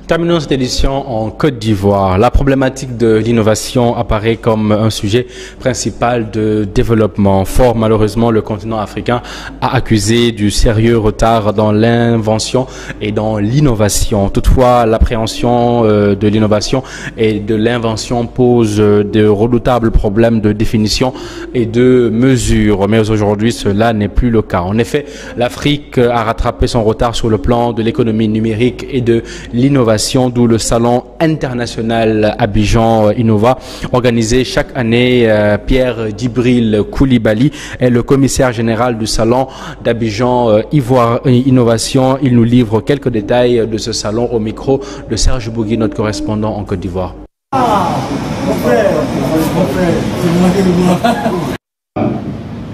Terminons cette édition en Côte d'Ivoire. La problématique de l'innovation apparaît comme un sujet principal de développement. Fort malheureusement, le continent africain a accusé du sérieux retard dans l'invention et dans l'innovation. Toutefois, l'appréhension de l'innovation et de l'invention pose de redoutables problèmes de définition et de mesure. Mais aujourd'hui, cela n'est plus le cas. En effet, l'Afrique a rattrapé son retard sur le plan de l'économie numérique et de l'innovation, d'où le salon international Abidjan Innova, organisé chaque année. Pierre Djibril Koulibaly est le commissaire général du salon d'Abidjan Innovation. Il nous livre quelques détails de ce salon au micro de Serge Bougui, notre correspondant en Côte d'Ivoire.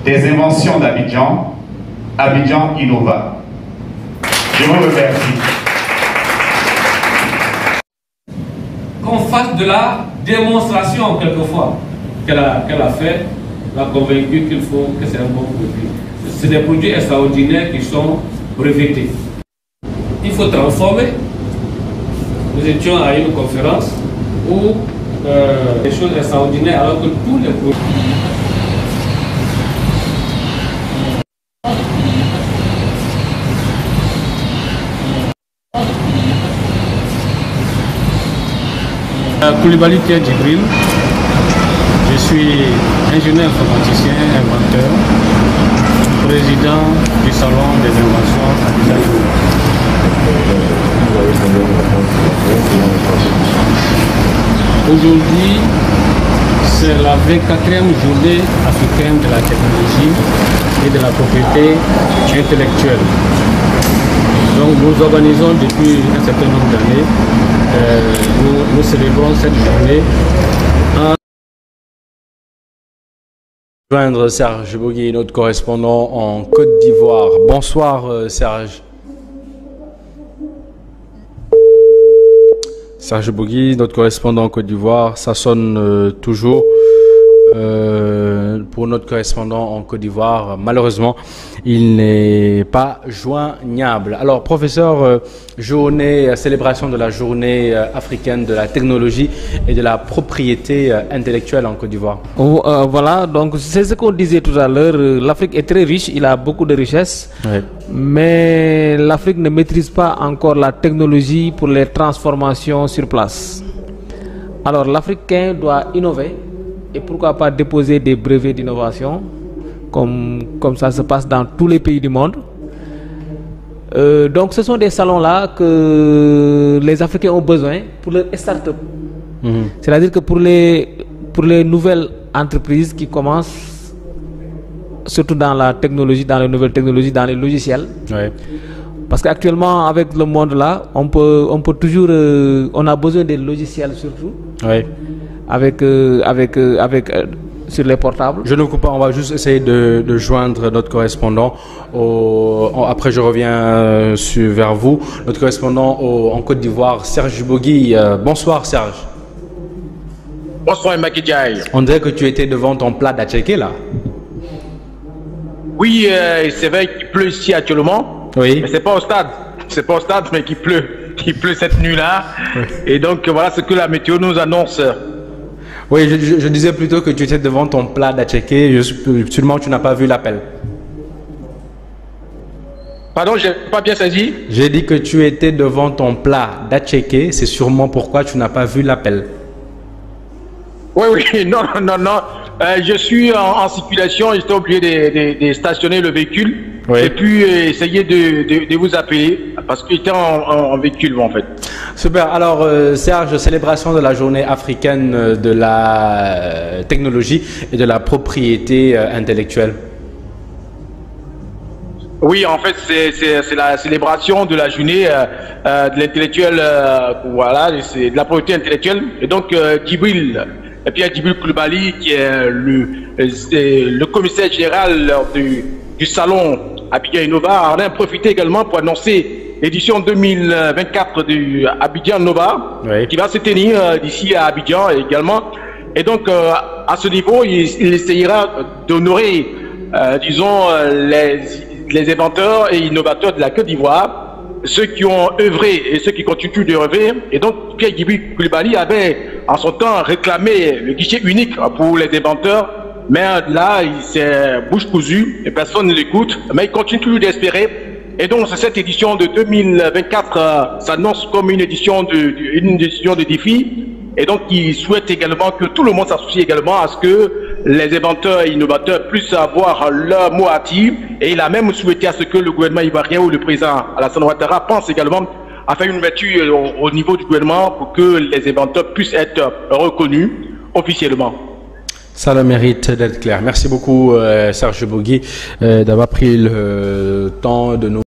Des inventions d'Abidjan, Abidjan Innova. Je vous remercie. Qu'on fasse de la démonstration quelquefois qu'elle a fait, l'a convaincu qu'il faut que c'est un bon produit. C'est des produits extraordinaires qui sont brevetés. Il faut transformer. Nous étions à une conférence où des choses extraordinaires alors que tous les produits. Koulibaly Pierre Djibril, je suis ingénieur informaticien, inventeur, président du salon des inventions Abidjan. Aujourd'hui, c'est la 24e journée africaine de la technologie et de la propriété intellectuelle. Donc nous organisons depuis un certain nombre d'années, nous célébrons cette journée. Joindre Serge Bougui, notre correspondant en Côte d'Ivoire. Bonsoir Serge. Serge Bougui, notre correspondant en Côte d'Ivoire, ça sonne toujours. Pour notre correspondant en Côte d'Ivoire, malheureusement, il n'est pas joignable. Alors, professeur, célébration de la journée africaine de la technologie et de la propriété intellectuelle en Côte d'Ivoire. Voilà, donc c'est ce qu'on disait tout à l'heure. L'Afrique est très riche, il a beaucoup de richesses, oui. Mais l'Afrique ne maîtrise pas encore la technologie pour les transformations sur place. Alors, l'Africain doit innover. Et pourquoi pas déposer des brevets d'innovation, comme ça se passe dans tous les pays du monde. Donc ce sont des salons-là que les Africains ont besoin pour leurs start-up. C'est-à-dire que pour les nouvelles entreprises qui commencent, surtout dans la technologie, dans les nouvelles technologies, dans les logiciels. Ouais. Parce qu'actuellement, avec le monde là, on peut toujours, on a besoin des logiciels surtout. Ouais. Sur les portables. Je ne coupe pas, on va juste essayer de joindre notre correspondant. Après, je reviens vers vous. Notre correspondant en Côte d'Ivoire, Serge Bougui. Bonsoir, Serge. Bonsoir, Makidjaï. On dirait que tu étais devant ton plat d'atchéké, là. Oui, c'est vrai qu'il pleut ici actuellement. Oui. Mais c'est pas au stade. C'est pas au stade, mais qu'il pleut. Il pleut cette nuit-là. Oui. Et donc, voilà ce que la météo nous annonce. Oui, je disais plutôt que tu étais devant ton plat d'atchéké. Sûrement, tu n'as pas vu l'appel. Pardon, j'ai pas bien saisi. J'ai dit que tu étais devant ton plat d'atchéké. C'est sûrement pourquoi tu n'as pas vu l'appel. Oui, non. Je suis en circulation. J'étais obligé de stationner le véhicule. Oui. Et puis essayer de vous appeler parce que j'étais en véhicule en fait. Super. Alors Serge, célébration de la journée africaine de la technologie et de la propriété intellectuelle. Oui, en fait c'est la célébration de la journée de l'intellectuel, voilà, de la propriété intellectuelle. Et donc Djibril, Pierre Djibril Koulibaly, qui est le commissaire général du salon Abidjan Innova, en a profité également pour annoncer l'édition 2024 du Abidjan Innova, oui, qui va se tenir d'ici à Abidjan également. Et donc, à ce niveau, il essayera d'honorer, disons, les inventeurs et innovateurs de la Côte d'Ivoire ceux qui ont œuvré et ceux qui continuent de œuvrer. Et donc, Pierre Djibril Coulibaly avait, en son temps, réclamé le guichet unique pour les inventeurs. Mais là, il s'est bouche cousue et personne ne l'écoute. Mais il continue toujours d'espérer. Et donc, cette édition de 2024 s'annonce comme une édition de défi. Et donc, il souhaite également que tout le monde s'associe également à ce que les inventeurs et innovateurs puissent avoir leur mot à dire. Et il a même souhaité à ce que le gouvernement ivoirien ou le président Alassane Ouattara pense également à faire une ouverture au niveau du gouvernement pour que les inventeurs puissent être reconnus officiellement. Ça le mérite d'être clair. Merci beaucoup, Serge Bougui, d'avoir pris le temps de nous